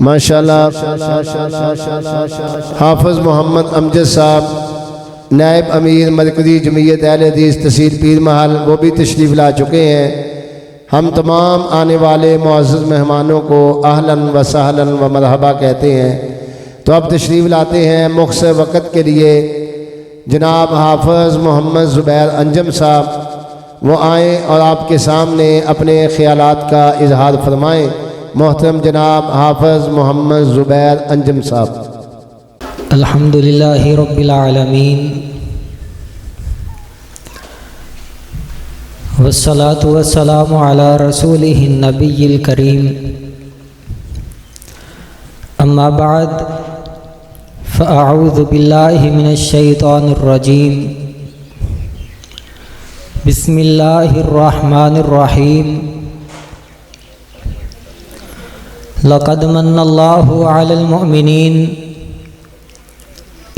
ماشاءاللہ حافظ محمد امجد صاحب نائب امیر مرکزی جمعیت اہل حدیث تحصیل پیر محل وہ بھی تشریف لا چکے ہیں۔ ہم تمام آنے والے معزز مہمانوں کو اہلاً و سہلاً و مرحبا کہتے ہیں۔ تو اب تشریف لاتے ہیں مختصر وقت کے لیے جناب حافظ محمد زبیر انجم صاحب، وہ آئیں اور آپ کے سامنے اپنے خیالات کا اظہار فرمائیں۔ محترم جناب حافظ محمد زبیر انجم صاحب۔ الحمدللہ رب العالمین والصلاة والسلام علی رسولہ النبی الکریم، اما بعد فاعوذ باللہ من الشیطان الرجیم، بسم اللہ الرحمن الرحیم۔ لقد من اللہ علی المؤمنین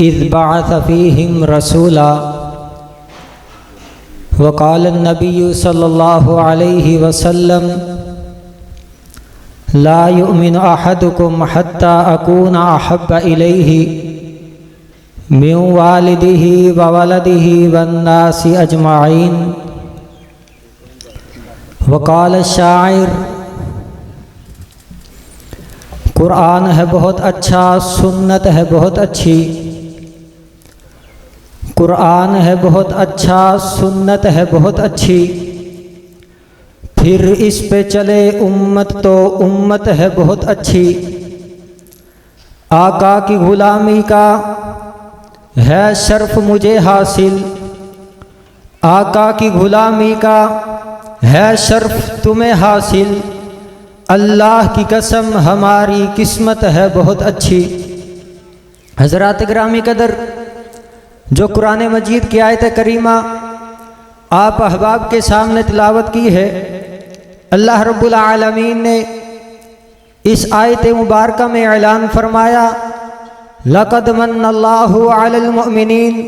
اذ بعث فیہم رسولا وقال النبی صلی اللہ علیہ وسلم لا یؤمن احدکم حتی اکون احب الیہ من والدہ وولدہ والناس اجمعین۔ وقال الشاعر، قرآن ہے بہت اچھا، سنت ہے بہت اچھی، قرآن ہے بہت اچھا، سنت ہے بہت اچھی، پھر اس پہ چلے امت تو امت ہے بہت اچھی۔ آقا کی غلامی کا ہے شرف مجھے حاصل، آقا کی غلامی کا ہے شرف تمہیں حاصل، اللہ کی قسم ہماری قسمت ہے بہت اچھی۔ حضرات گرامی قدر، جو قرآن مجید کی آیت کریمہ آپ احباب کے سامنے تلاوت کی ہے، اللہ رب العالمین نے اس آیت مبارکہ میں اعلان فرمایا لقد من اللہ علی المؤمنین،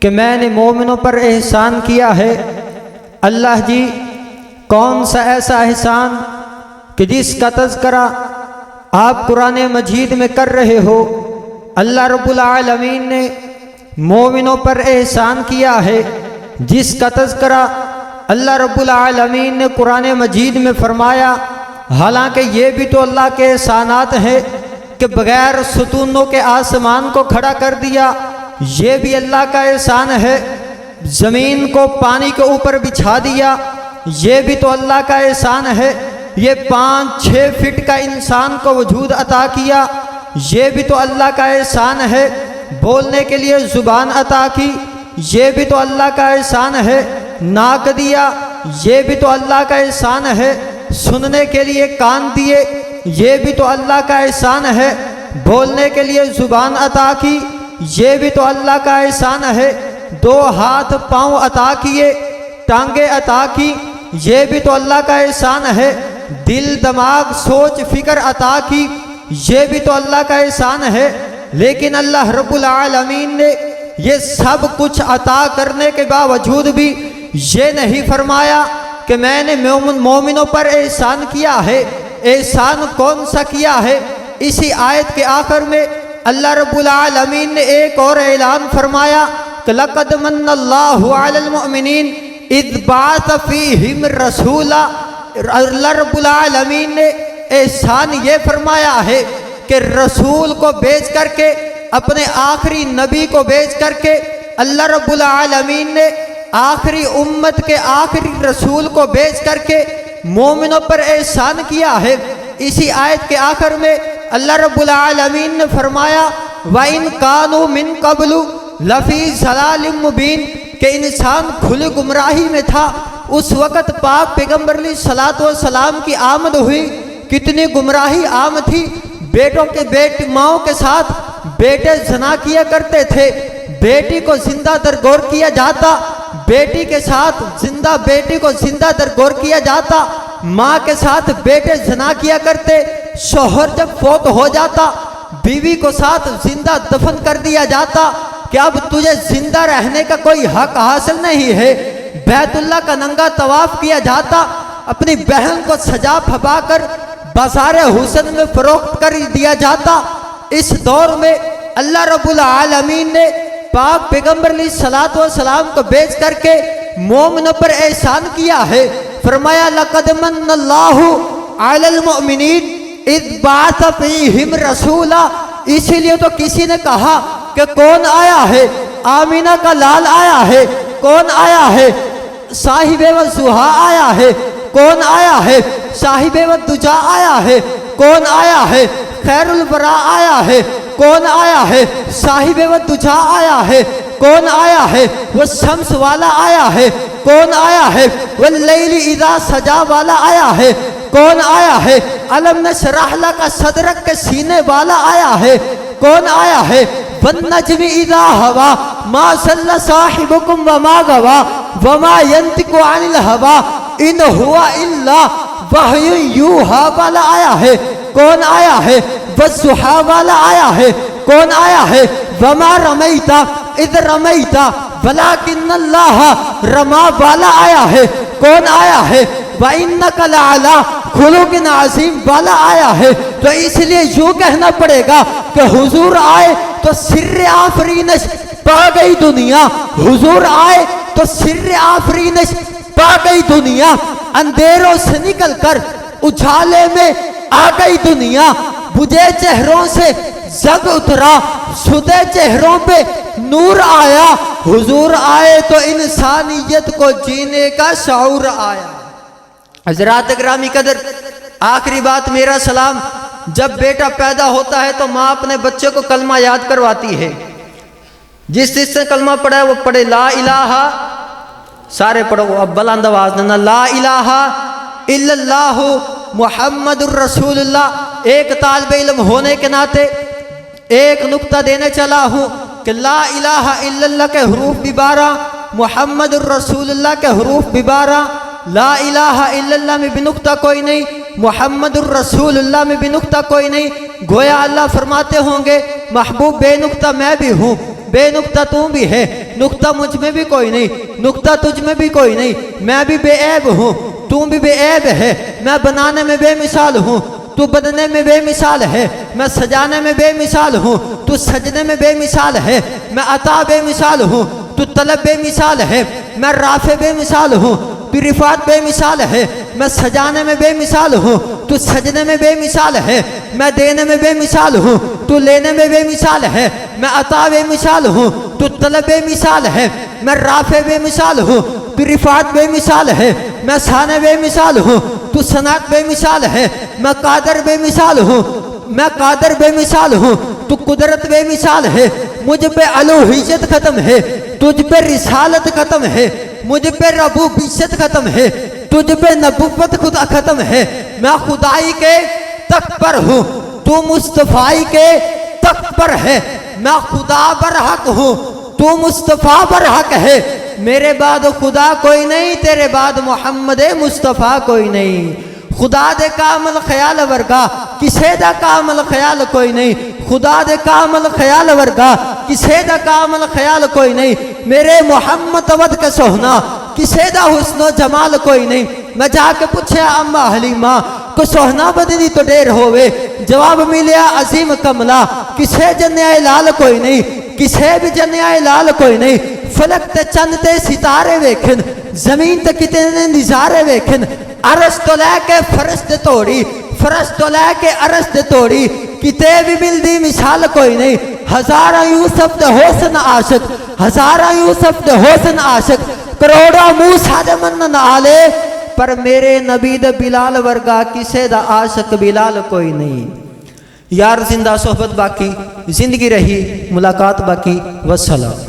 کہ میں نے مومنوں پر احسان کیا ہے۔ اللہ جی، کون سا ایسا احسان کہ جس کا تذکرہ آپ قرآن مجید میں کر رہے ہو؟ اللہ رب العالمین نے مومنوں پر احسان کیا ہے جس کا تذکرہ اللہ رب العالمین نے قرآن مجید میں فرمایا۔ حالانکہ یہ بھی تو اللہ کے احسانات ہیں کہ بغیر ستونوں کے آسمان کو کھڑا کر دیا، یہ بھی اللہ کا احسان ہے۔ زمین کو پانی کے اوپر بچھا دیا، یہ بھی تو اللہ کا احسان ہے۔ یہ 5-6 فٹ کا انسان کو وجود عطا کیا، یہ بھی تو اللہ کا احسان ہے۔ بولنے کے لیے زبان عطا کی، یہ بھی تو اللہ کا احسان ہے۔ ناک دیا، یہ بھی تو اللہ کا احسان ہے۔ سننے کے لیے کان دیے، یہ بھی تو اللہ کا احسان ہے۔ بولنے کے لیے زبان عطا کی، یہ بھی تو اللہ کا احسان ہے۔ 2 ہاتھ پاؤں عطا کیے، ٹانگیں عطا کی، یہ بھی تو اللہ کا احسان ہے۔ دل دماغ سوچ فکر عطا کی، یہ بھی تو اللہ کا احسان ہے۔ لیکن اللہ رب العالمین نے یہ سب کچھ عطا کرنے کے باوجود بھی یہ نہیں فرمایا کہ میں نے مومنوں پر احسان کیا ہے۔ احسان کون سا کیا ہے؟ اسی آیت کے آخر میں اللہ رب العالمین نے ایک اور اعلان فرمایا کہ لقد من اللہ علی المؤمنین اذ بعث فیہم رسولا۔ اللہ رب العالمین نے احسان یہ فرمایا ہے کہ رسول کو بھیج کر کے، اپنے آخری نبی کو بھیج کر کے اللہ رب العالمین نے آخری امت کے آخری رسول کو بھیج کر کے مومنوں پر احسان کیا ہے۔ اسی آیت کے آخر میں اللہ رب العالمین نے فرمایا وَإِن كَانُوا مِن قَبْلُ لَفِي ضَلَالٍ مُبِينٍ، کہ انسان کھلی گمراہی میں تھا اس وقت پاک پیغمبر علیہ الصلوۃ والسلام کی آمد ہوئی۔ کتنی گمراہی عام تھی، ماؤں کے ساتھ بیٹے زنا کیا کرتے تھے، بیٹی کو زندہ درگور کیا جاتا، بیٹی کے ساتھ بیٹی کو زندہ درگور کیا جاتا، ماں کے ساتھ بیٹے زنا کیا کرتے، شوہر جب فوت ہو جاتا بیوی کو ساتھ زندہ دفن کر دیا جاتا کہ اب تجھے زندہ رہنے کا کوئی حق حاصل نہیں ہے۔ بیت اللہ کا ننگا طواف کیا جاتا، اپنی بہن کو سجا پھپا کر बाजार हुस्न में फरोख्त कर दिया जाता। इस दौर में अल्लाह रब्बुल आलमीन ने पाक पैगंबर अलैहिस्सलातु वस्सलाम को भेज करके मोमिनों पर एहसान किया है। फरमाया लक़द मन्नल्लाहु अलल मुमिनीन इज़ बअस फ़ीहिम रसूला। इसीलिए तो किसी ने कहा कि कौन आया है? आमीना का लाल आया है। कौन आया है? साहिबे व ज़ुहा आया है। कौन आया है? साहिबे व दुजा आया है। कौन आया है? खैरुल वरा आया है। कौन आया है? साहिबे व दुजा आया है। कौन आया है? वो शम्स वाला आया है। कौन आया है? वो लैली इज़ा सजा वाला आया है। कौन आया है? अलम नशरह लका सदरक के सीने वाला आया है। कौन आया है? वन्नज्मि इज़ा हवा मा सल्ला साहिबुकुम व मा गवा व मा यंतिकु अनिल हवा इन हुआ इल्ला वहयु यूहा वाला आया है। कौन आया है? वज़ुहा वाला आया है। कौन आया है? वमा रमैता इद रमैता वलाकिन्नल्लाह रमा वाला आया है। कौन आया है? व इन्नका लअला खुलुकिन अज़ीम वाला आया है। तो इसलिए यूं कहना पड़ेगा कि हुजूर आए तो सिर्र आफरीनश पा गई दुनिया। हुजूर आए तो सिर्र आफरीनश पा गई दुनिया। अंधेरों से निकलकर उजाले में आ गई दुनिया। बुझे चेहरों से जग उतरा, सुधे चेहरों पे नूर आया। हुजूर आए तो इंसानियत को जीने का शऊर आया। हज़रात ग्रामी कदर, आखिरी बात मेरा सलाम, जब बेटा पैदा होता है तो माँ अपने बच्चे को कलमा याद करवाती है। जिसने कलमा पढ़ा है वो पढ़े ला इलाहा, सारे पढ़ो अब बुलंद आवाज में, ला इलाहा इल्लल्लाहु मुहम्मदुर रसूलुल्लाह। एक तालिब इल्म होने के नाते एक नुक्ता देने चला हूँ कि ला इलाहा इल्लल्लाह के हरूफ भी 12, मुहम्मदुर रसूलुल्लाह के हरूफ भी 12। ला इलाहा इल्लल्लाह में भी नुक्ता कोई नहीं, मुहम्मदुर रसूलुल्लाह में भी नुक्ता कोई नहीं। गोया अल्लाह फरमाते होंगे महबूब बेनुक्ता मैं भी हूँ, बेनुक्ता तू भी है, नुक्ता मुझ में भी कोई नहीं, नुक्ता तुझ में भी कोई नहीं। मैं भी बेऐब हूँ, तू भी बेऐब है। मैं बनाने में बेमिसाल हूँ, तू बनने में बेमिसाल है। मैं सजाने में बेमिसाल हूँ, तू सजने में बेमिसाल है। मैं अता बेमिसाल हूँ, तू तलब बेमिसाल है। मैं राफे बेमिसाल हूँ, तू रिफात बेमिसाल है। मैं सजाने में बेमिसाल हूँ, तू सजने में बेमिसाल है। मैं देने में बेमिसाल हूँ, तू लेने में बेमिसाल है। मैं अता बेमिसाल हूँ, तू तलब बेमिसाल है। मैं राफे बेमिसाल हूँ, तू रिफात बेमिसाल है। मैं साने बेमिसाल हूँ, तू सनात बेमिसाल है। मैं कादर बेमिसाल हूँ, मैं कादर बेमिसाल हूँ, तू कुदरत बेमिसाल है। मुझ पे अलूहियत खत्म है, तुझ पे रिसालत खत्म है। मुझ पे रबूबियत खत्म है, तुझ पे नबुव्वत खुदा खत्म है। मैं खुदाई के तख्त पर हूँ, तू मुस्तफाई के तख्त पर है। मैं खुदा बरहक हूँ, तू मुस्तफा बरहक है। मेरे बाद खुदा कोई नहीं, तेरे बाद मोहम्मद मुस्तफा कोई नहीं। खुदा दे कामल ख्याल वर्गा किसे दा कामल ख्याल कोई नहीं। खुदा दे कामल ख्याल वर्गा किसे दा कामल ख्याल कोई नहीं। मेरे मोहम्मद वद के सोहना किसे दा हुस्नो जमाल कोई नहीं। मैं जाके पूछया अम्मा हलीमा को सोहना बदनी तो ढेर होवे, जवाब मिलया अजीम कमला किसे जन्या लाल कोई नहीं, किसे भी जन्या लाल कोई नहीं। फलक ते चंद ते सितारे वेखन, जमीन ते कितने निजारे वेखन। अरस तो लैके फरस ते तोड़ी, फरस तो लैके अरस ते तोड़ी, किते भी मिलदी मिसाल कोई नहीं। हजारा यूसुफ दे होसन आशिक, हजारा यूसुफ दे होसन आशिक, करोड़ा मूसा दे मन नाले, पर मेरे नबी दे बिलाल वर्गा किसे दा आशिक बिलाल कोई नहीं। यार जिंदा सोहबत बाकी, जिंदगी रही मुलाकात बाकी। वस्सलाम।